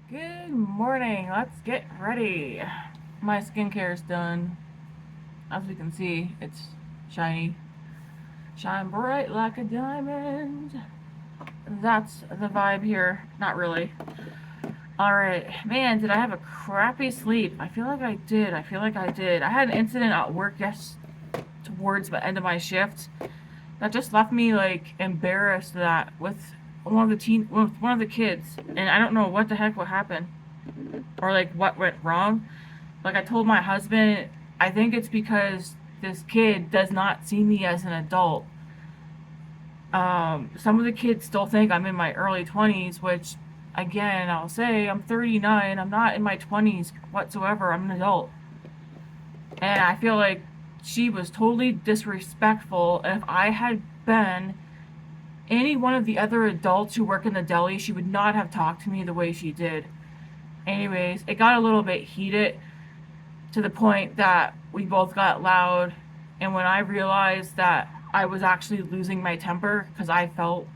Good morning. Let's get ready. My skincare is done. As we can see, it's shiny. Shine bright like a diamond. That's the vibe here. Not really. Alright. Man, did I have a crappy sleep? I feel like I did. I had an incident at work towards the end of my shift that just left me like embarrassed that with one of the kids, and I don't know what the heck what happened or like what went wrong. Like I told my husband, I think it's because this kid does not see me as an adult. Some of the kids still think I'm in my early 20s, which, again, I'll say I'm 39. I'm not in my 20s whatsoever. I'm an adult. And I feel like she was totally disrespectful. If I had been any one of the other adults who work in the deli, she would not have talked to me the way she did. Anyways, it got a little bit heated to the point that we both got loud. And when I realized that I was actually losing my temper because I felt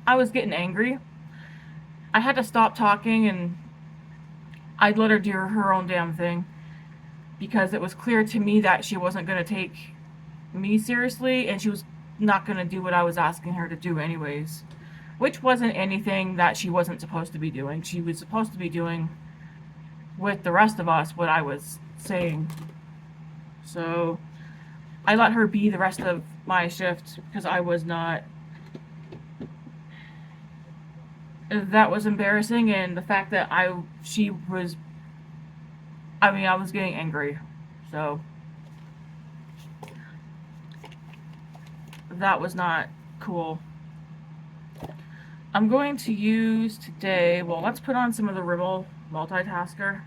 I was getting angry, I had to stop talking and I'd let her do her own damn thing because it was clear to me that she wasn't going to take me seriously and she was not going to do what I was asking her to do, anyways. Which wasn't anything that she wasn't supposed to be doing. She was supposed to be doing with the rest of us what I was saying. So I let her be the rest of my shift because I was not. That was embarrassing, and the fact that she was. I mean, I was getting angry, so that was not cool. I'm going to use today. Well, let's put on some of the Rimmel multitasker.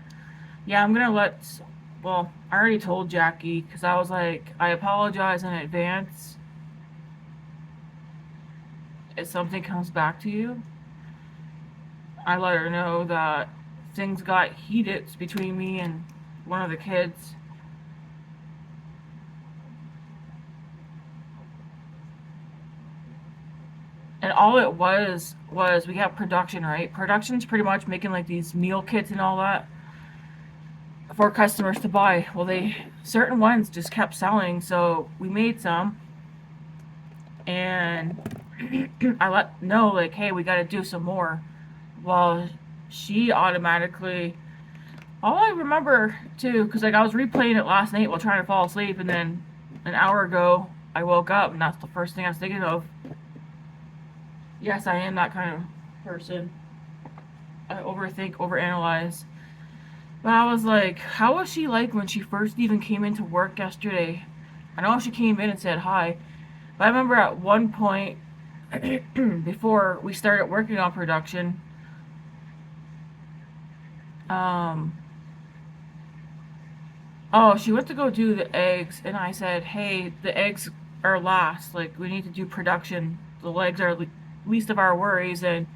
Yeah, I'm gonna let. Well, I already told Jackie because I was like, I apologize in advance if something comes back to you. I let her know that things got heated between me and one of the kids. And all it was we have production, right? Production's pretty much making like these meal kits and all that for customers to buy. Well, they certain ones just kept selling, so we made some, and I let know like, hey, we got to do some more. Well, she automatically. All I remember too, because like I was replaying it last night while trying to fall asleep, and then an hour ago I woke up, and that's the first thing I was thinking of. Yes, I am that kind of person. I overthink, overanalyze. But I was like, how was she like when she first even came into work yesterday? I know she came in and said hi, but I remember at one point before we started working on production, um, oh, she went to go do the eggs, and I said, hey, the eggs are last. Like, we need to do production. The legs are least of our worries. And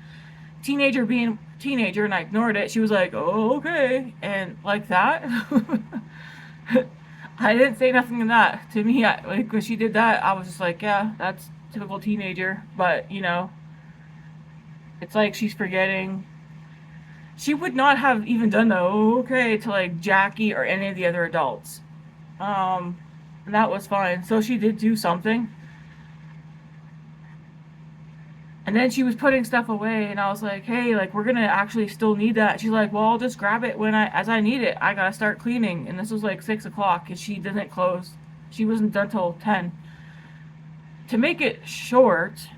teenager being teenager, and I ignored it. She was like, oh, okay. And like that. I didn't say nothing to that. To me, like, when she did that, I was just like, yeah, that's typical teenager. But, it's like she's forgetting. She would not have even done the okay to like Jackie or any of the other adults. Um, and that was fine. So she did do something. And then she was putting stuff away, and I was like, "Hey, like we're gonna actually still need that." She's like, "Well, I'll just grab it as I need it. I gotta start cleaning." And this was like 6 o'clock, and she didn't close. She wasn't done till 10. To make it short,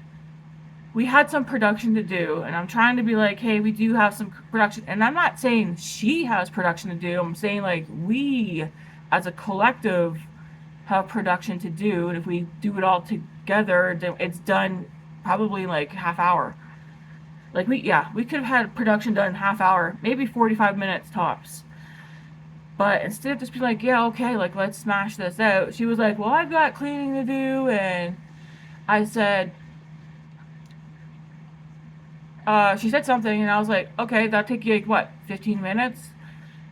we had some production to do, and I'm trying to be like, "Hey, we do have some production." And I'm not saying she has production to do. I'm saying like we, as a collective, have production to do, and if we do it all together, then it's done probably like half hour. Like we could have had production done in half hour, maybe 45 minutes tops. But instead of just being like, yeah, okay, like let's smash this out, she was like, well, I've got cleaning to do, and I said, she said something, and I was like, okay, that'll take you like what, 15 minutes?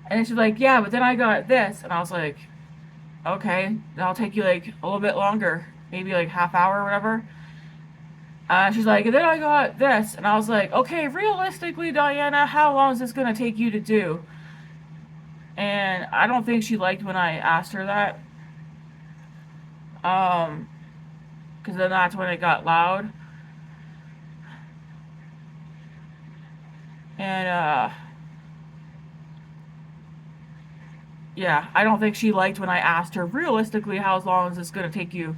And then she's like, yeah, but then I got this, and I was like, okay, that'll take you like a little bit longer, maybe like half hour or whatever. She's like, and then I got this. And I was like, okay, realistically, Diana, how long is this going to take you to do? And I don't think she liked when I asked her that. Because then that's when it got loud. And, yeah, I don't think she liked when I asked her, realistically, how long is this going to take you?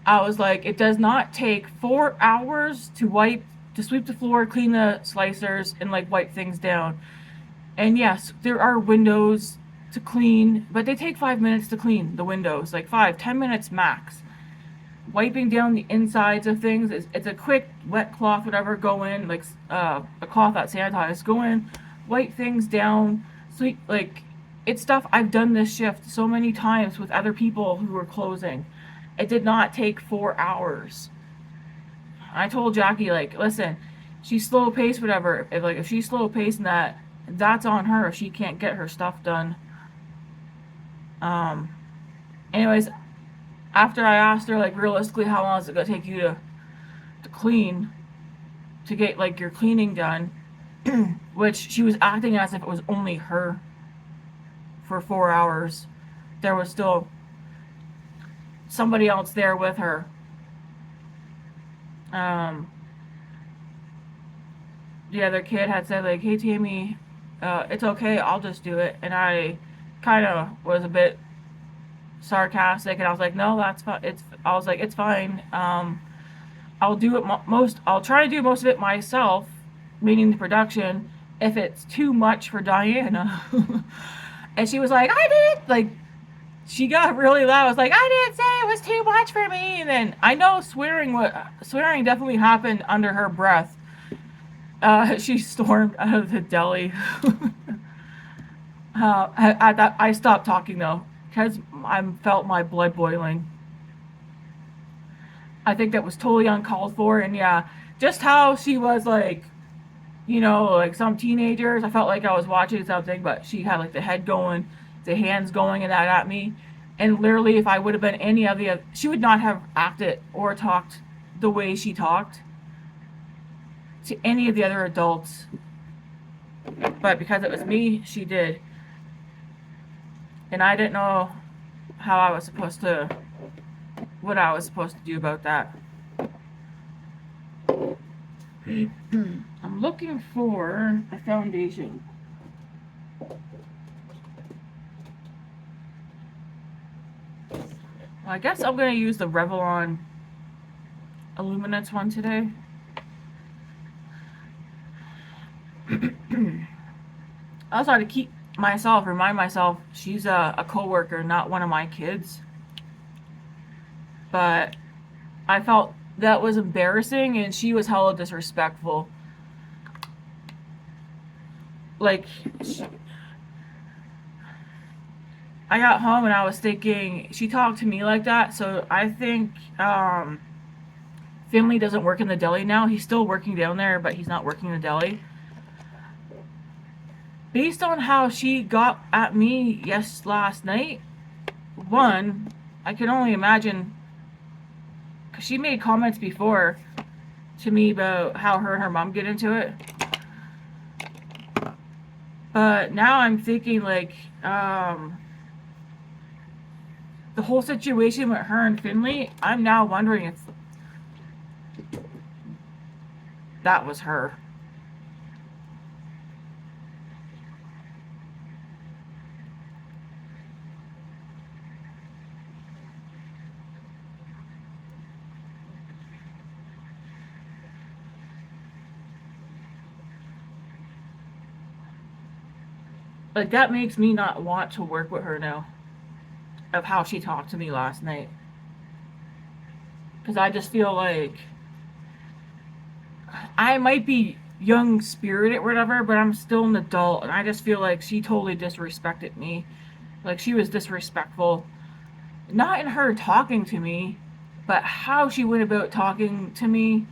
I was like, it does not take 4 hours to sweep the floor, clean the slicers, and like wipe things down. And yes, there are windows to clean, but they take 5 minutes to clean the windows, like 5-10 minutes max. Wiping down the insides of things, it's a quick wet cloth, whatever, go in, like a cloth that sanitized, go in, wipe things down, sweep, like, it's stuff I've done this shift so many times with other people who were closing. It did not take 4 hours. I told Jackie, like, listen, she's slow paced, whatever. If she's slow paced, and that's on her if she can't get her stuff done. Um. Anyways, after I asked her, like, realistically, how long is it gonna take you to clean, to get like your cleaning done, which she was acting as if it was only her for 4 hours. There was still somebody else there with her. Um, the other kid had said, like, hey Tammy, it's okay, I'll just do it. And I kind of was a bit sarcastic, and I was like, no, that's fine. I was like, it's fine. I'll do it I'll try to do most of it myself, meaning the production, if it's too much for Diana. And she was like, I didn't, like, she got really loud. I was like, I didn't say it was too much for me. And then I know swearing definitely happened under her breath. She stormed out of the deli. I stopped talking though, because I felt my blood boiling. I think that was totally uncalled for. And yeah, just how she was like, like some teenagers. I felt like I was watching something, but she had like the head going, the hands going, and that at me. And literally, if I would have been any of the, she would not have acted or talked the way she talked to any of the other adults. But because it was me, she did. And I didn't know what I was supposed to do about that. I'm looking for a foundation. Well, I guess I'm going to use the Revlon Illuminance one today. I also had to remind myself, she's a co-worker, not one of my kids. But I felt that was embarrassing, and she was hella disrespectful. Like, I got home and I was thinking, she talked to me like that, so I think Finley doesn't work in the deli now. He's still working down there, but he's not working in the deli. Based on how she got at me last night, one, I can only imagine, because she made comments before to me about how her and her mom get into it. But now I'm thinking, like, the whole situation with her and Finley, I'm now wondering if that was her. Like, that makes me not want to work with her now, of how she talked to me last night. Because I just feel like I might be young spirited or whatever, but I'm still an adult, and I just feel like she totally disrespected me. Like, she was disrespectful. Not in her talking to me, but how she went about talking to me.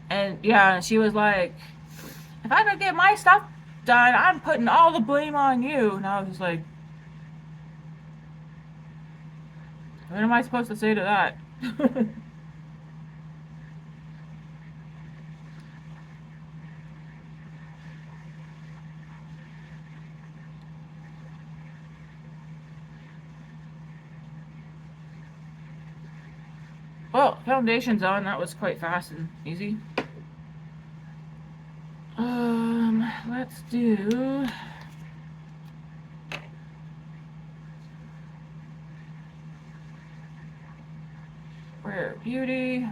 And yeah, she was like, if I don't get my stuff done, I'm putting all the blame on you. And I was just like, What am I supposed to say to that? Well, foundation's on. That was quite fast and easy. Let's do Rare Beauty.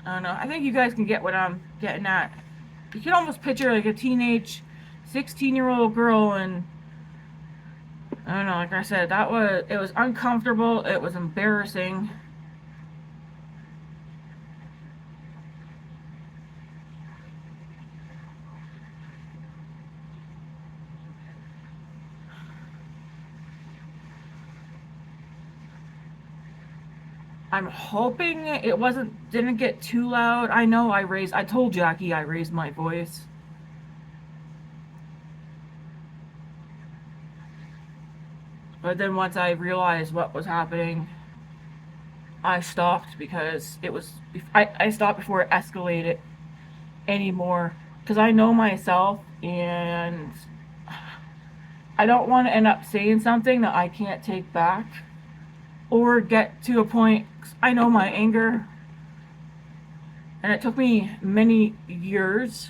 I don't know. I think you guys can get what I'm getting at. You can almost picture like a teenage 16-year-old girl, and I don't know, like I said, it was uncomfortable, it was embarrassing. I'm hoping it didn't get too loud. I know I told Jackie I raised my voice. But then once I realized what was happening, I stopped because I stopped before it escalated anymore. Because I know myself, and I don't want to end up saying something that I can't take back. Or get to a point, I know my anger, and it took me many years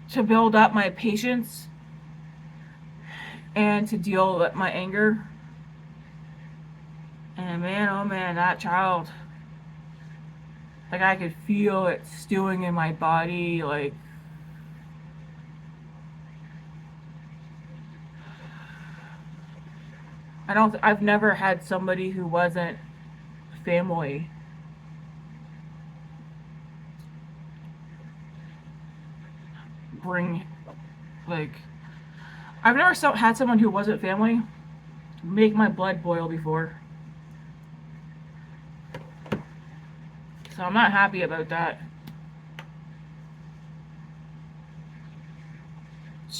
to build up my patience and to deal with my anger. And man, oh man, that child, like I could feel it stewing in my body, like I've never had somebody who wasn't family bring, like, I've never had someone who wasn't family make my blood boil before. So I'm not happy about that.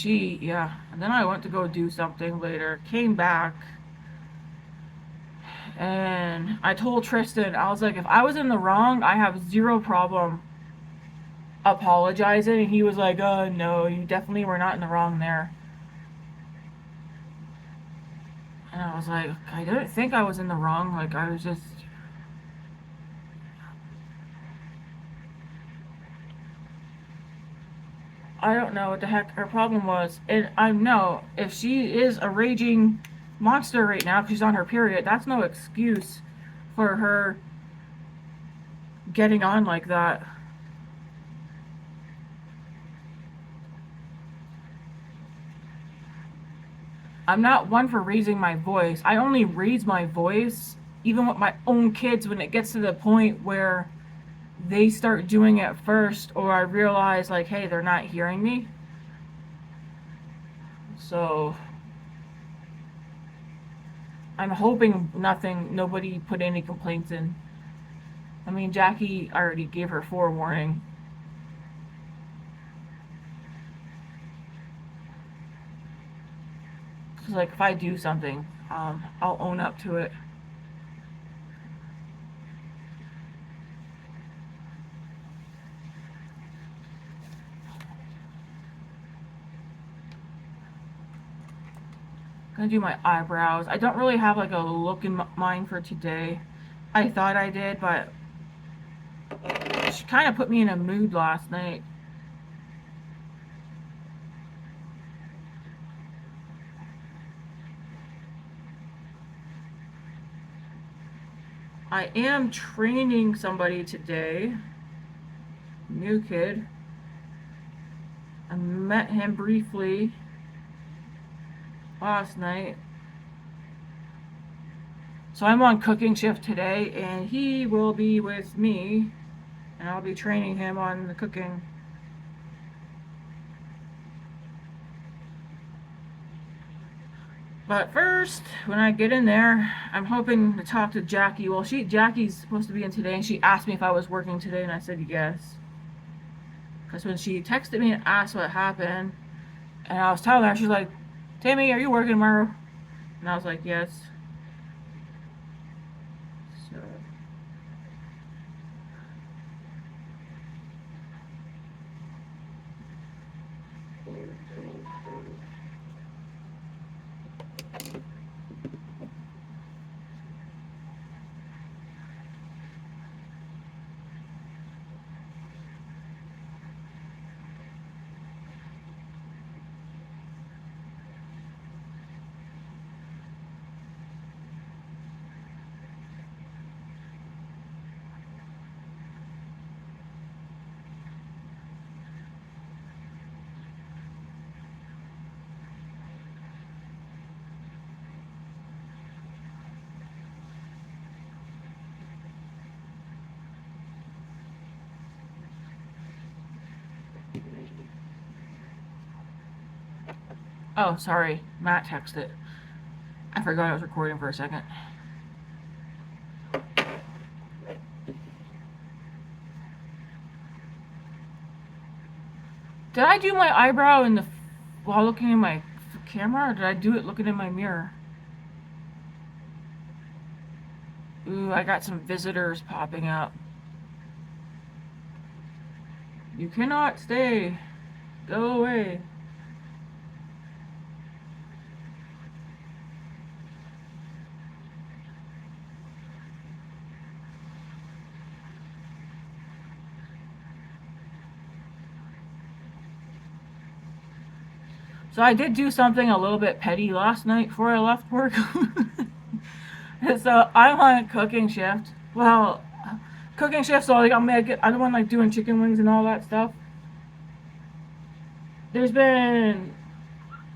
Yeah. And then I went to go do something later, came back, and I told Tristan, I was like, if I was in the wrong, I have zero problem apologizing. And he was like, oh no, you definitely were not in the wrong there. And I was like, I didn't think I was in the wrong. Like, I was just. I don't know what the heck her problem was. And I know if she is a raging monster right now because she's on her period, that's no excuse for her getting on like that. I'm not one for raising my voice. I only raise my voice even with my own kids when it gets to the point where they start doing it first, or I realize like, hey, they're not hearing me. So I'm hoping nobody put any complaints in. I mean, Jackie already gave her forewarning. Cause like if I do something, I'll own up to it. Gonna do my eyebrows. I don't really have like a look in mind for today. I thought I did, but she kind of put me in a mood last night. I am training somebody today. New kid. I met him briefly last night. So I'm on cooking shift today, and he will be with me, and I'll be training him on the cooking. But first, when I get in there, I'm hoping to talk to Jackie. Well, Jackie's supposed to be in today, and she asked me if I was working today, and I said yes. Because when she texted me and asked what happened, and I was telling her, she's like, Tammy, are you working tomorrow? And I was like, yes. So. Oh, sorry. Matt texted. I forgot I was recording for a second. Did I do my eyebrow in the while looking in my camera, or did I do it looking in my mirror? Ooh, I got some visitors popping up. You cannot stay. Go away. So I did do something a little bit petty last night before I left work. So I'm on a cooking shift. Well, cooking shift, so like I'm the one like doing chicken wings and all that stuff. There's been,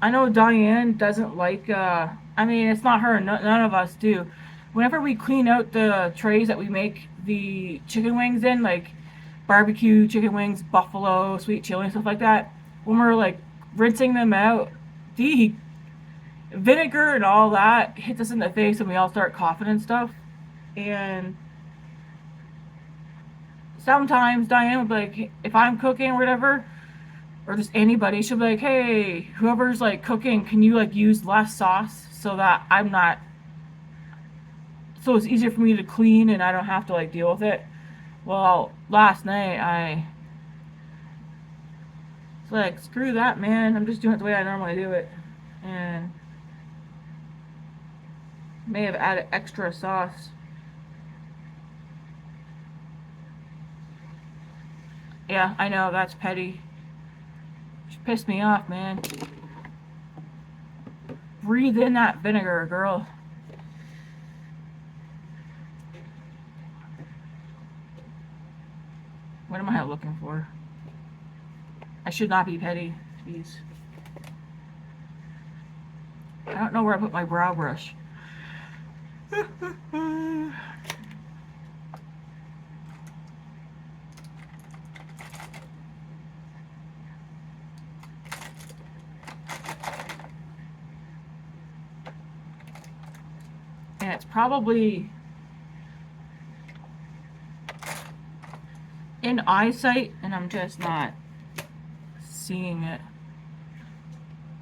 I know Diane doesn't like, I mean, it's not her, none of us do. Whenever we clean out the trays that we make the chicken wings in, like barbecue chicken wings, buffalo, sweet chili, and stuff like that, when we're like rinsing them out, the vinegar and all that hits us in the face and we all start coughing and stuff. And sometimes Diane would be like, if I'm cooking or whatever, or just anybody, she'll be like, hey, whoever's like cooking, can you like use less sauce so that I'm not, so it's easier for me to clean and I don't have to like deal with it. Well, last night I was like, screw that, man, I'm just doing it the way I normally do it. And may have added extra sauce. Yeah, I know, that's petty. She pissed me off, man. Breathe in that vinegar, girl. What am I looking for? I should not be petty. Jeez. I don't know where I put my brow brush. And it's probably in eyesight, and I'm just not seeing it.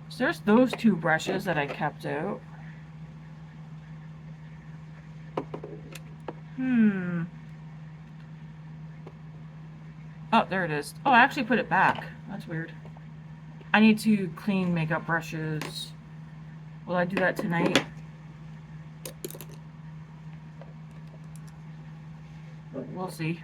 So there's those two brushes that I kept out. Oh, there it is. Oh, I actually put it back. That's weird. I need to clean makeup brushes. Will I do that tonight? We'll see.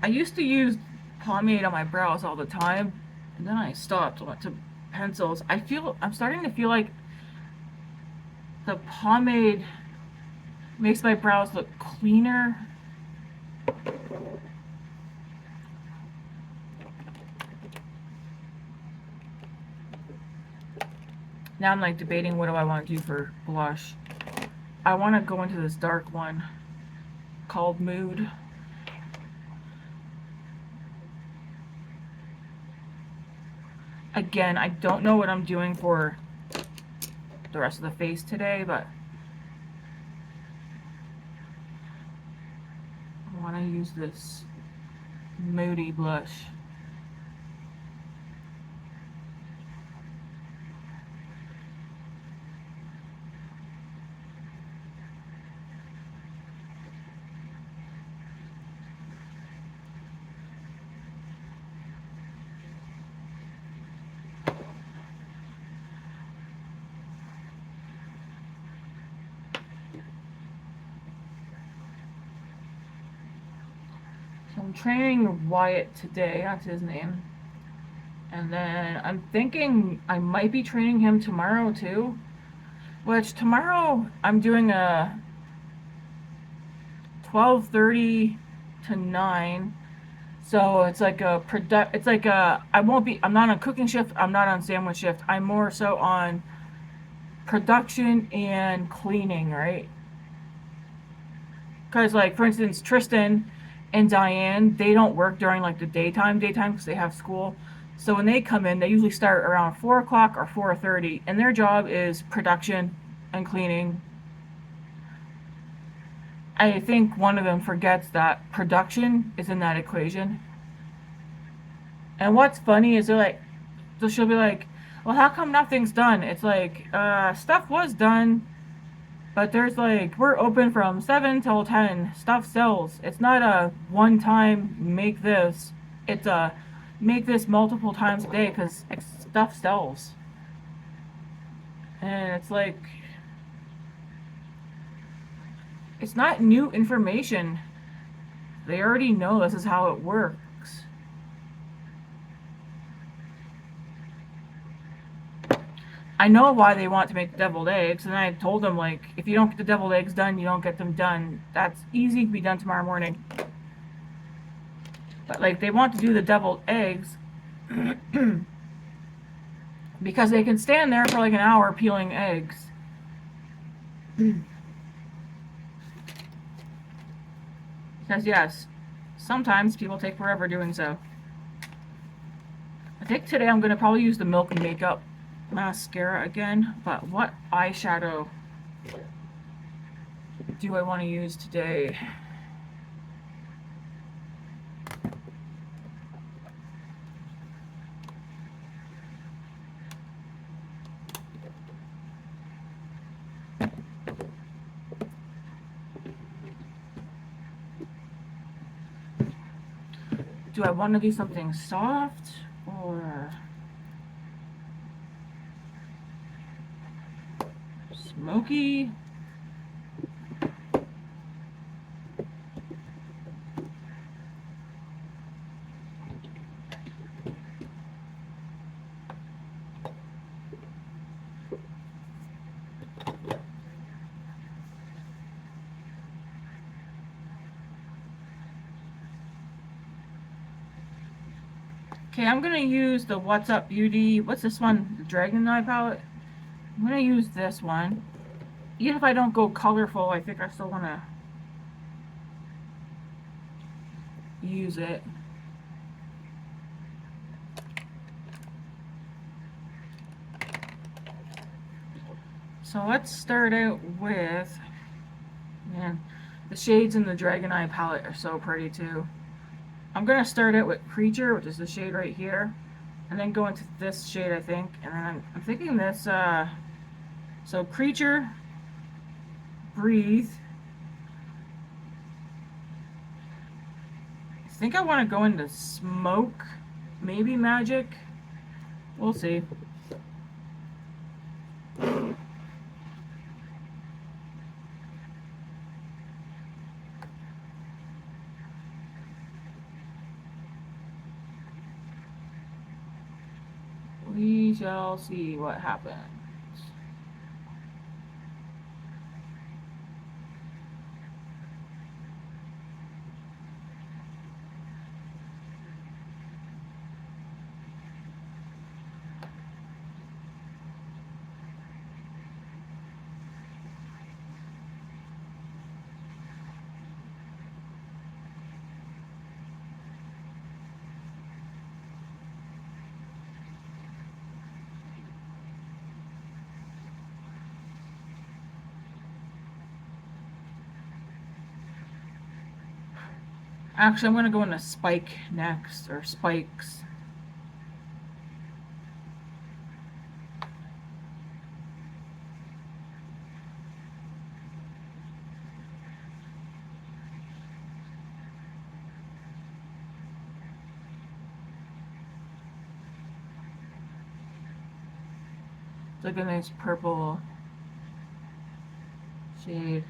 I used to use pomade on my brows all the time, and then I stopped. I went to pencils. I'm starting to feel like the pomade makes my brows look cleaner. Now I'm like debating what do I want to do for blush. I want to go into this dark one called Mood. Again, I don't know what I'm doing for the rest of the face today, but use this Moody blush. So I'm training Wyatt today, that's his name. And then I'm thinking I might be training him tomorrow too. Which tomorrow I'm doing a 12:30 to 9. So it's like I'm not on cooking shift, I'm not on sandwich shift. I'm more so on production and cleaning, right? Because like for instance, Tristan and Diane, they don't work during like the daytime because they have school. So when they come in, they usually start around 4 o'clock or 4:30, and their job is production and cleaning. I think one of them forgets that production is in that equation. And what's funny is so she'll be like, well, how come nothing's done? It's like, stuff was done, but there's like, we're open from 7 till 10. Stuff sells. It's not a one time make this. It's a make this multiple times a day because stuff sells. And it's like, it's not new information. They already know this is how it works. I know why they want to make deviled eggs, and I told them, like, if you don't get the deviled eggs done, you don't get them done. That's easy to be done tomorrow morning. But, like, they want to do the deviled eggs because they can stand there for like an hour peeling eggs. Because, yes, sometimes people take forever doing so. I think today I'm going to probably use the Milk Makeup mascara again, but what eyeshadow do I want to use today? Do I want to do something soft or smoky? Okay, I'm gonna use the What's Up Beauty. What's this one? The Dragon Eye palette. I'm gonna use this one. Even if I don't go colorful, I think I still wanna use it. So let's start out with, man, the shades in the Dragon Eye palette are so pretty too. I'm gonna start out with Creature, which is the shade right here, and then go into this shade, I think, and then I'm thinking this, so Creature, Breathe. I think I want to go into Smoke, maybe Magic. We'll see. We shall see what happens. Actually, I'm going to go into Spike next, or Spikes. It's like a nice purple shade.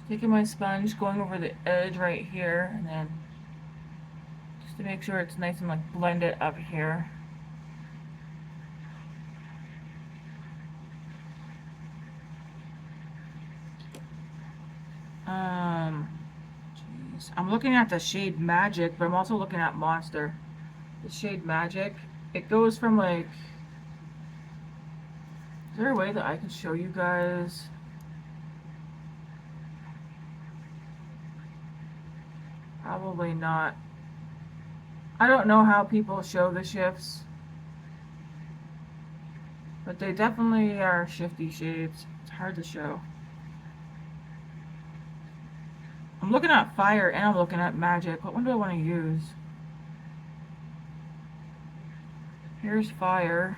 Taking my sponge, going over the edge right here, and then just to make sure it's nice and like blended up here. Jeez. I'm looking at the shade Magic, but I'm also looking at Monster. The shade Magic, it goes from like, is there a way that I can show you guys? Probably not. I don't know how people show the shifts, but they definitely are shifty shades. It's hard to show. I'm looking at Fire and I'm looking at Magic. What one do I want to use? Here's Fire.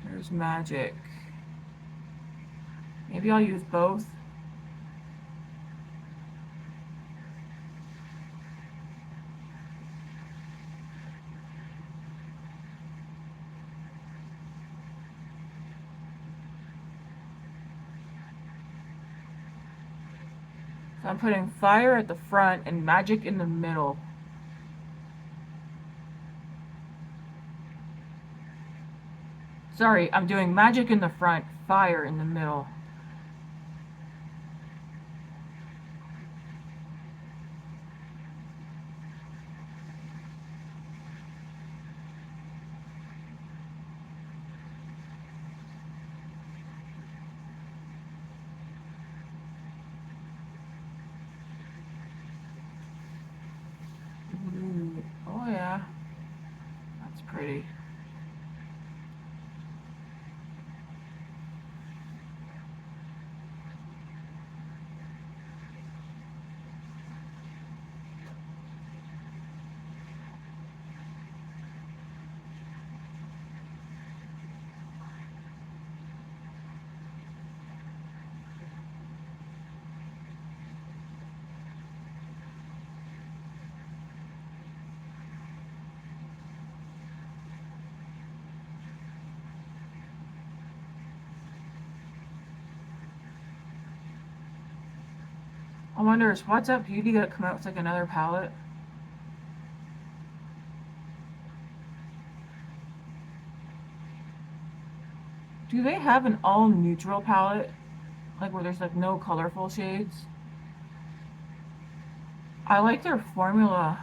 Here's Magic. Maybe I'll use both. So I'm putting Fire at the front and Magic in the middle. Sorry, I'm doing Magic in the front, Fire in the middle. Ooh, oh yeah, that's pretty. I wonder, is What's Up Beauty gonna come out with like another palette? Do they have an all neutral palette? Like where there's like no colorful shades? I like their formula.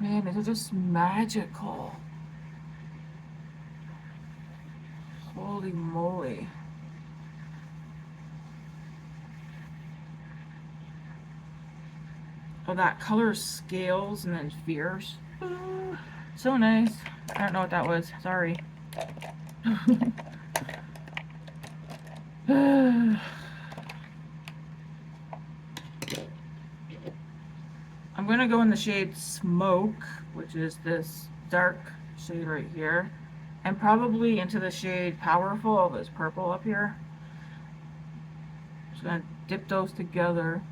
Man, these are just magical. Holy moly. Oh, that color scales and then fierce. Ooh, so nice. I don't know what that was. Sorry. I'm gonna go in the shade Smoke, which is this dark shade right here, and probably into the shade Powerful, this purple up here. Just gonna dip those together.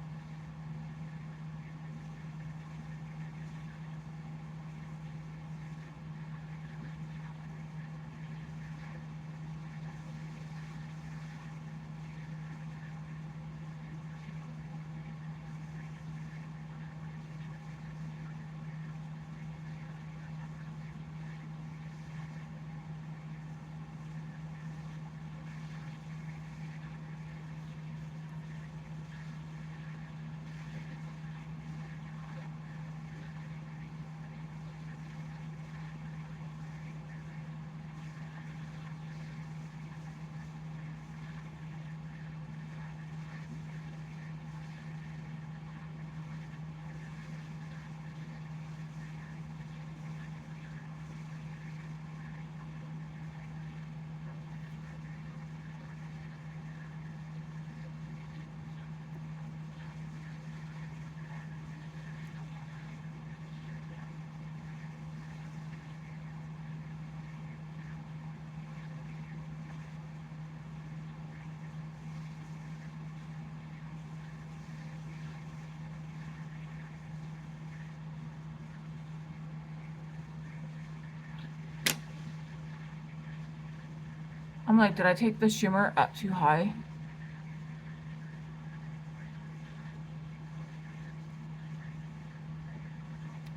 I'm like, did I take the shimmer up too high?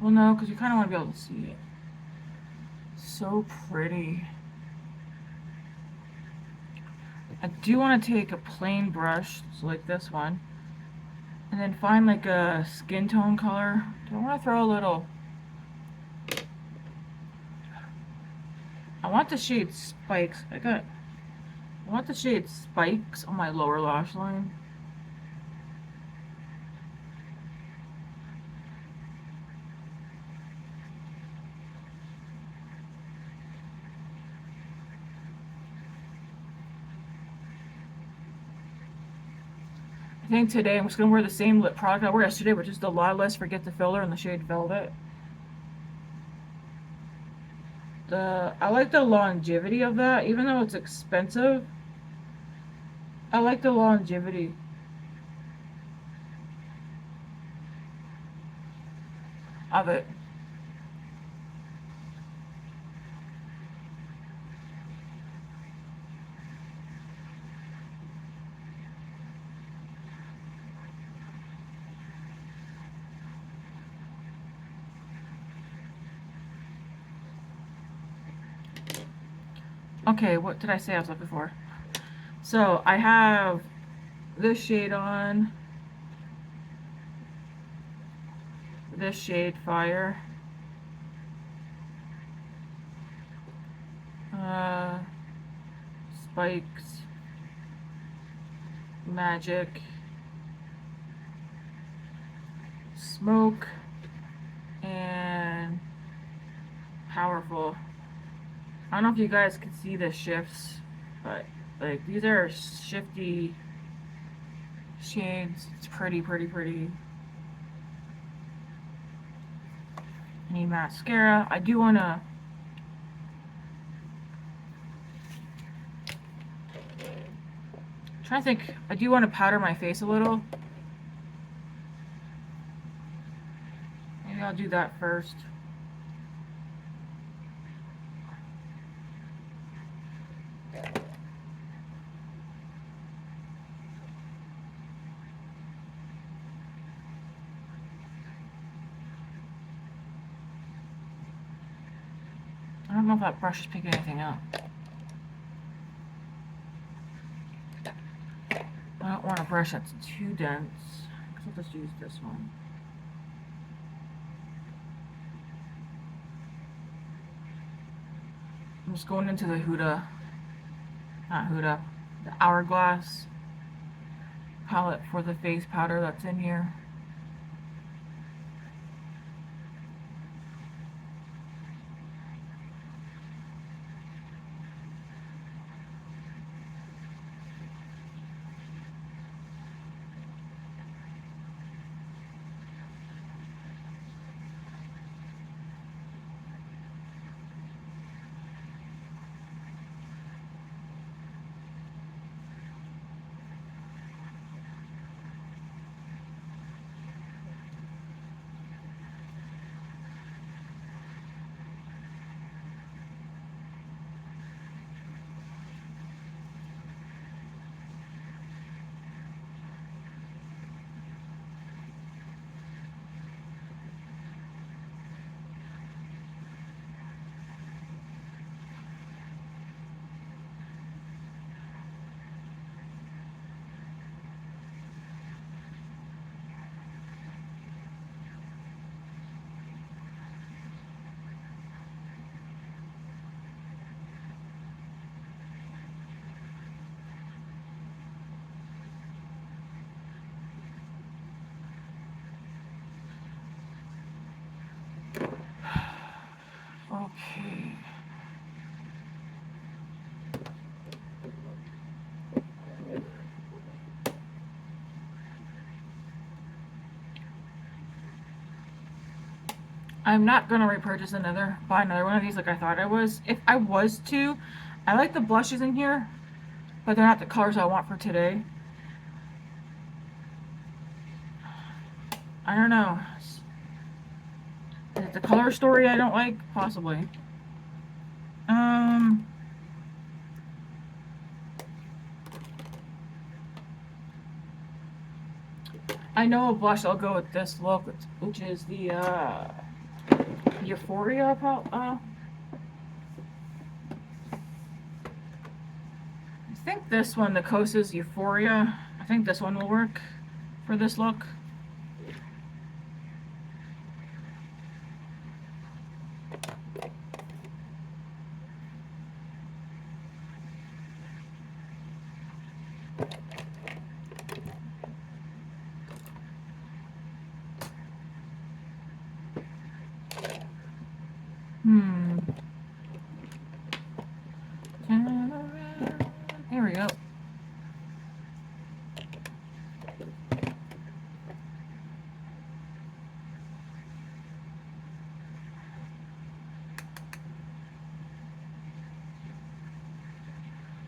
Well, no, because you kind of want to be able to see it. So pretty. I do want to take a plain brush, so like this one, and then find like a skin tone color. Do I want to throw a little? I want the shade Spikes. I want the shade Spikes on my lower lash line. I think today I'm just going to wear the same lip product I wore yesterday, which is the Lawless Forget the Filler in the shade Velvet. I like the longevity of that, even though it's expensive. I like the longevity of it. Okay, what did I say I was looking for? So I have this shade on, this shade Fire, Spikes, Magic, Smoke, and Powerful. I don't know if you guys can see the shifts, but like these are shifty shades. It's pretty, pretty, pretty. I need mascara. I do want to try to think. I do want to powder my face a little. Maybe I'll do that first. I don't know if that brush is picking anything up. I don't want a brush that's too dense. I'll just use this one. I'm just going into the the Hourglass palette for the face powder that's in here. Okay. I'm not gonna buy another one of these like I thought I was. If I was to, I like the blushes in here, but they're not the colors I want for today. I don't know. Is it the color story I don't like? Possibly. I know a blush I'll go with this look, which is the Euphoria I think this one, the Kosas Euphoria, I think this one will work for this look. Here we go.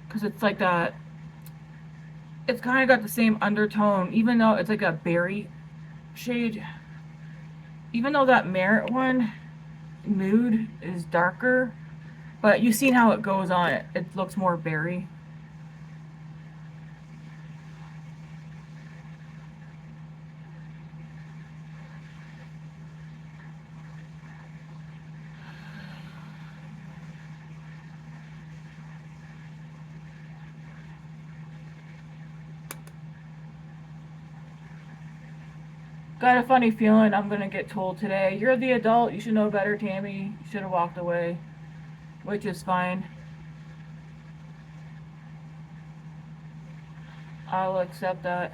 Because it's like that, it's kind of got the same undertone, even though it's like a berry shade. Even though that Merit one, Mood, is darker, but you've seen how it goes on it. It looks more berry. Got a funny feeling I'm gonna get told today, you're the adult, you should know better, Tammy. You should have walked away. Which is fine. I'll accept that.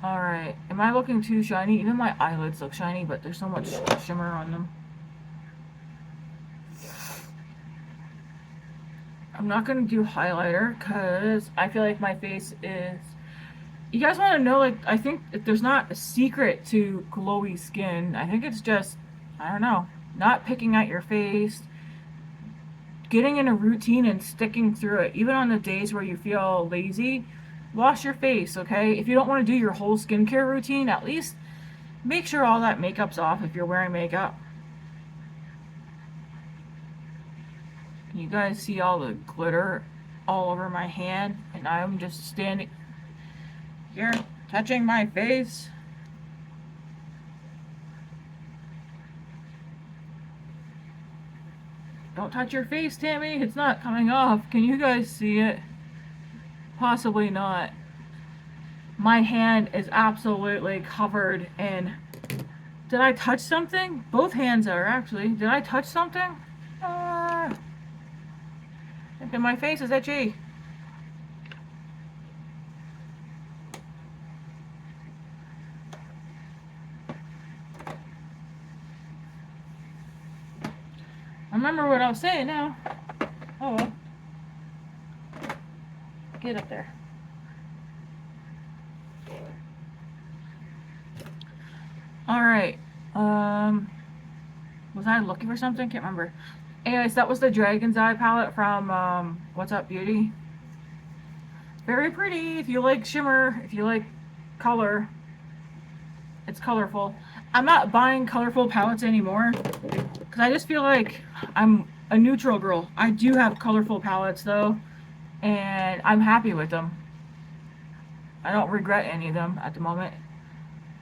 Alright, am I looking too shiny? Even my eyelids look shiny, but there's so much shimmer on them. I'm not gonna do highlighter because I feel like my face is... You guys want to know, like, I think there's not a secret to glowy skin. I think it's just, I don't know, not picking out your face, getting in a routine and sticking through it. Even on the days where you feel lazy, wash your face, okay? If you don't want to do your whole skincare routine, at least make sure all that makeup's off if you're wearing makeup. Can you guys see all the glitter all over my hand? And I'm just standing here touching my face. Don't touch your face, Tammy. It's not coming off. Can you guys see it? Possibly not. My hand is absolutely covered in... Did I touch something? Both hands are, actually. Did I touch something? And my face is itchy. I remember what I was saying now. Oh well. Get up there. Alright. Was I looking for something? Can't remember. Anyways, that was the Dragon's Eye palette from What's Up Beauty. Very pretty if you like shimmer, if you like color. It's colorful. I'm not buying colorful palettes anymore because I just feel like I'm a neutral girl. I do have colorful palettes though, and I'm happy with them. I don't regret any of them at the moment.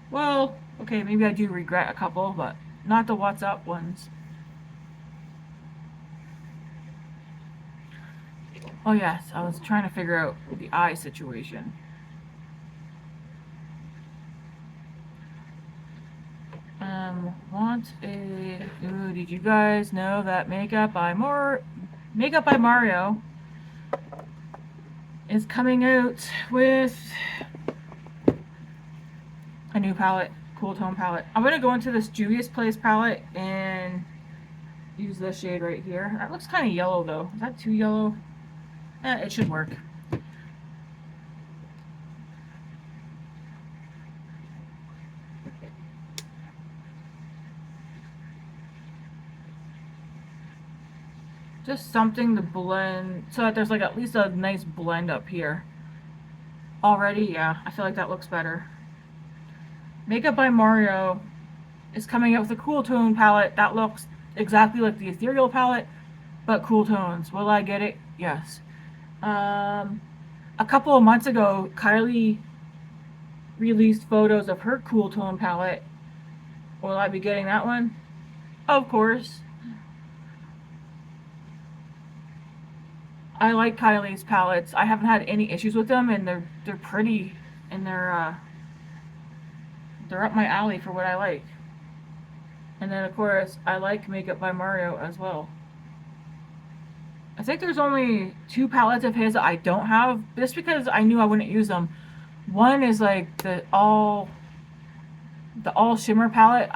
Well, okay, maybe I do regret a couple, but not the What's Up ones. Oh yes, I was trying to figure out the eye situation. Want a... Ooh, did you guys know that Makeup by Mario is coming out with a new palette, cool tone palette. I'm gonna go into this Juvia's Place palette and use this shade right here. That looks kind of yellow though. Is that too yellow? It should work. Just something to blend so that there's like at least a nice blend up here. Already, yeah, I feel like that looks better. Makeup by Mario is coming out with a cool tone palette that looks exactly like the ethereal palette, but cool tones. Will I get it? Yes. A couple of months ago, Kylie released photos of her cool tone palette. Will I be getting that one? Of course. I like Kylie's palettes. I haven't had any issues with them, and they're pretty, and they're up my alley for what I like. And then of course I like Makeup by Mario as well. I think there's only two palettes of his that I don't have, just because I knew I wouldn't use them. One is like the all shimmer palette.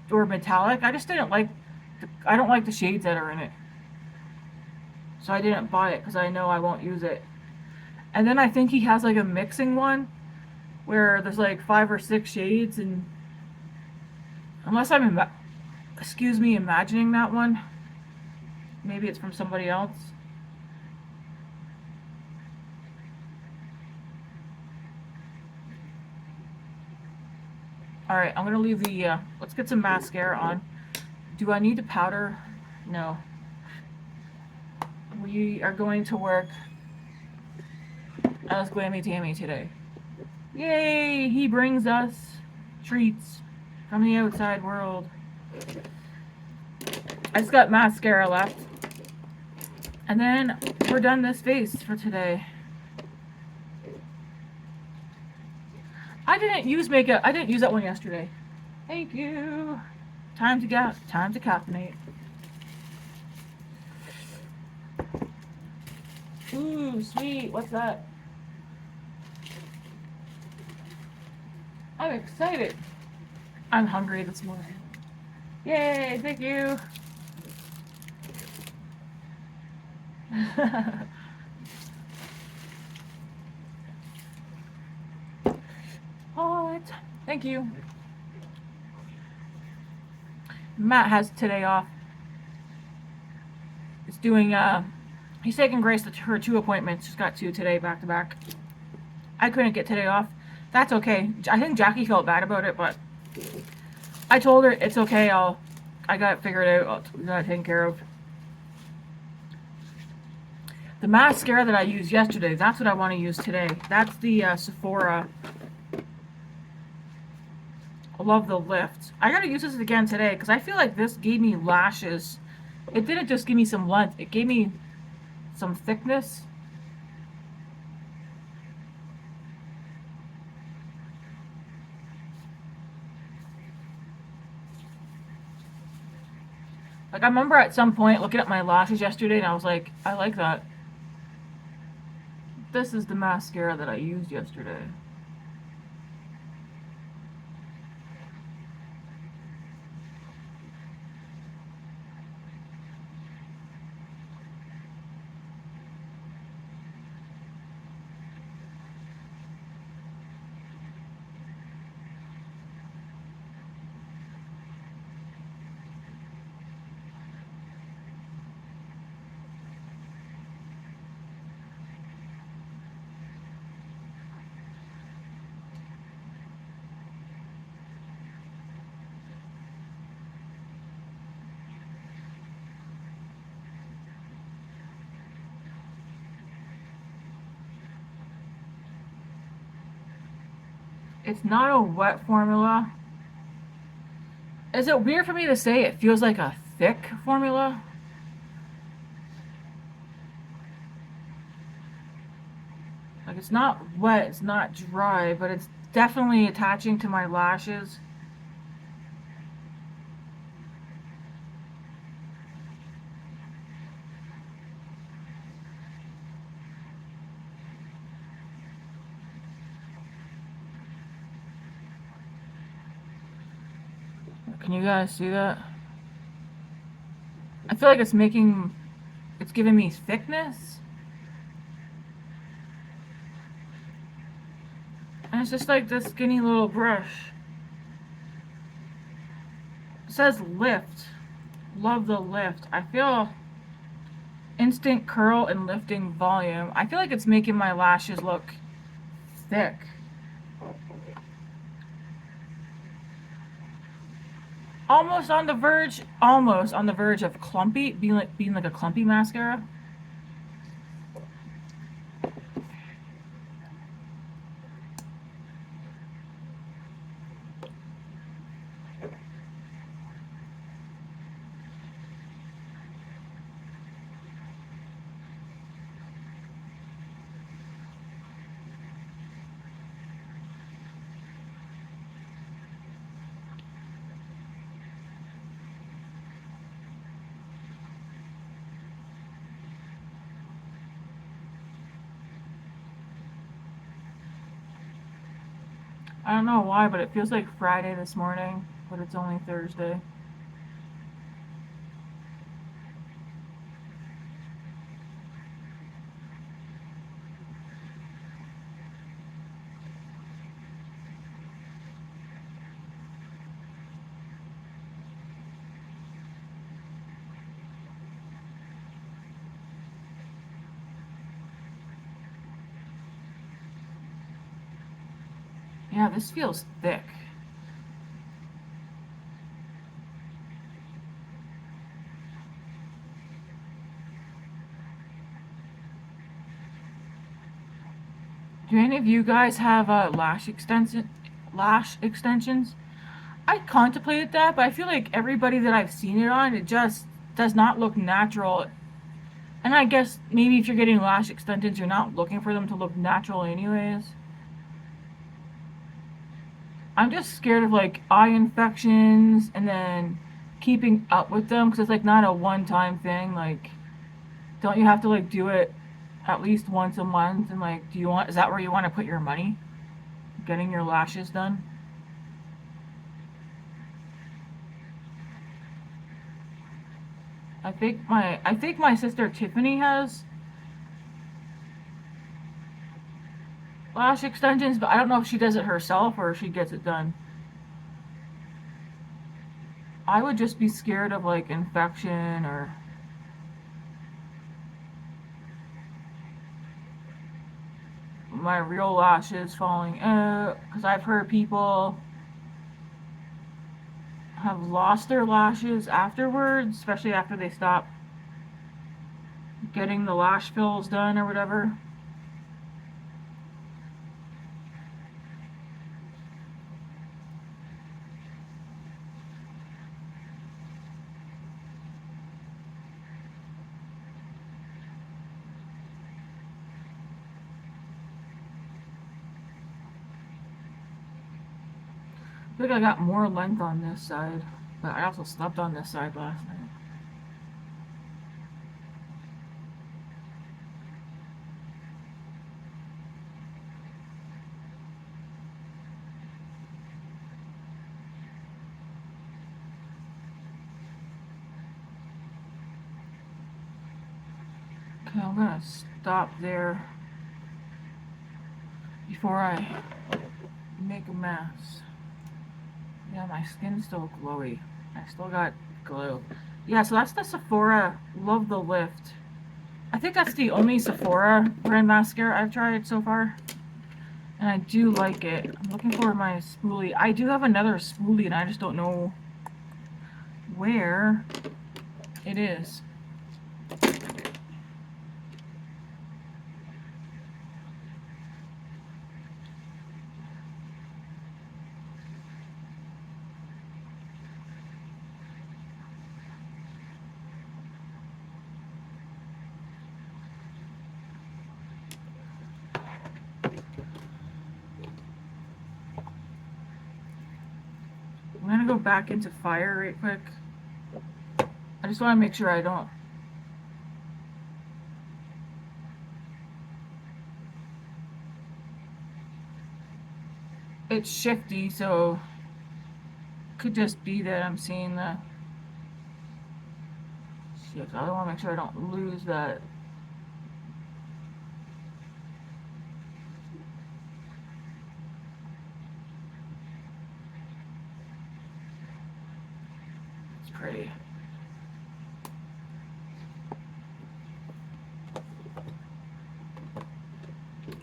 Or metallic. I just didn't like. I don't like the shades that are in it, so I didn't buy it because I know I won't use it. And then I think he has like a mixing one where there's like 5 or 6 shades, and unless I'm imagining that one, maybe it's from somebody else. Alright, I'm gonna leave the, let's get some mascara on. Do I need to powder? No. We are going to work as Glammy Tammy today. Yay! He brings us treats from the outside world. I just got mascara left. And then we're done this face for today. I didn't use makeup. I didn't use that one yesterday. Thank you. Time to caffeinate. Ooh, sweet. What's that? I'm excited. I'm hungry this morning. Yay, thank you. Hot. Thank you. Matt has today off. He's doing, he's taking Grace to her 2 appointments. She's got 2 today, back to back. I couldn't get today off. That's okay. I think Jackie felt bad about it, but I told her it's okay. I got it figured out. We got it taken care of. The mascara that I used yesterday, that's what I want to use today. That's the Sephora. I love the lift. I gotta use this again today because I feel like this gave me lashes. It didn't just give me some length, it gave me some thickness. Like, I remember at some point looking at my lashes yesterday and I was like, I like that. This is the mascara that I used yesterday. It's not a wet formula. Is it weird for me to say it feels like a thick formula? Like, it's not wet, it's not dry, but it's definitely attaching to my lashes. Can you guys see that? I feel like it's giving me thickness. And it's just like this skinny little brush. It says lift. Love the lift. I feel instant curl and lifting volume. I feel like it's making my lashes look thick. Almost on the verge of clumpy, being like a clumpy mascara. I don't know why, but it feels like Friday this morning, but it's only Thursday. Yeah, this feels thick. Do any of you guys have lash extensions? I contemplated that, but I feel like everybody that I've seen it on, it just does not look natural. And I guess maybe if you're getting lash extensions, you're not looking for them to look natural anyways. I'm just scared of like eye infections and then keeping up with them because it's like not a one-time thing. Like, don't you have to like do it at least once a month? And like, is that where you want to put your money? Getting your lashes done? I think my sister Tiffany has lash extensions, but I don't know if she does it herself or if she gets it done. I would just be scared of like infection or my real lashes falling out because I've heard people have lost their lashes afterwards, especially after they stop getting the lash fills done or whatever. I think I got more length on this side, but I also slept on this side last night. Okay, I'm gonna stop there before I make a mess. Yeah, my skin's still glowy. I still got glow. Yeah, so that's the Sephora Love the Lift. I think that's the only Sephora brand mascara I've tried so far. And I do like it. I'm looking for my spoolie. I do have another spoolie and I just don't know where it is. I'm gonna go back into Fire right quick. I just want to make sure I don't. It's shifty, so it could just be that I'm seeing the shift. I want to make sure I don't lose that. It's pretty.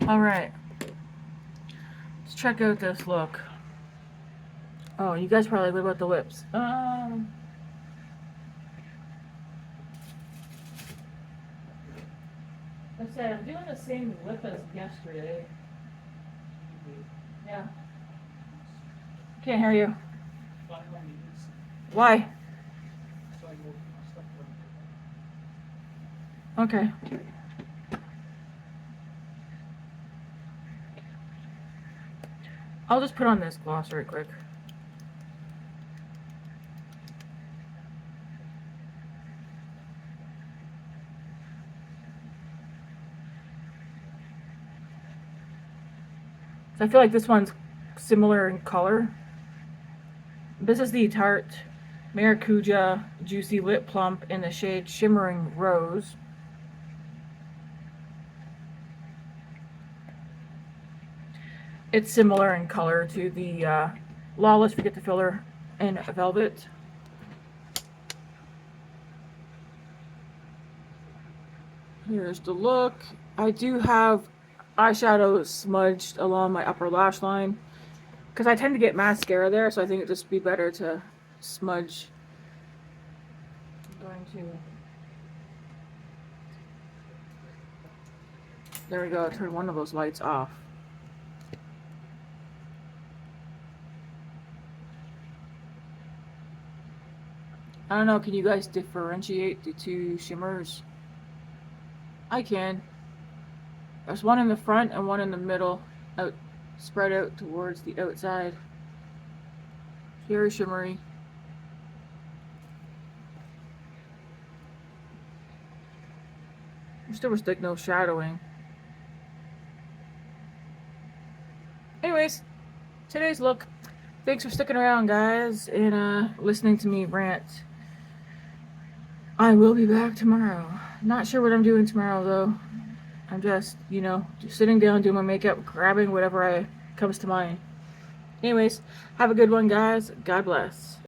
Alright. Let's check out this look. Oh, you guys probably live about the lips. I said I'm doing the same lip as yesterday. Yeah. Can't hear you. Why? Okay. I'll just put on this gloss right quick. So I feel like this one's similar in color. This is the Tarte Maracuja Juicy Lip Plump in the shade Shimmering Rose. It's similar in color to the Lawless Forget the Filler in Velvet. Here's the look. I do have eyeshadow smudged along my upper lash line because I tend to get mascara there, so I think it'd just be better to smudge. I'm going to... There we go, turn one of those lights off. I don't know, can you guys differentiate the two shimmers? I can. There's one in the front and one in the middle, out, spread out towards the outside. Very shimmery. There was like no shadowing. Anyways, today's look. Thanks for sticking around, guys, and listening to me rant. I will be back tomorrow. Not sure what I'm doing tomorrow, though. I'm just, just sitting down, doing my makeup, grabbing whatever comes to mind. Anyways, have a good one, guys. God bless.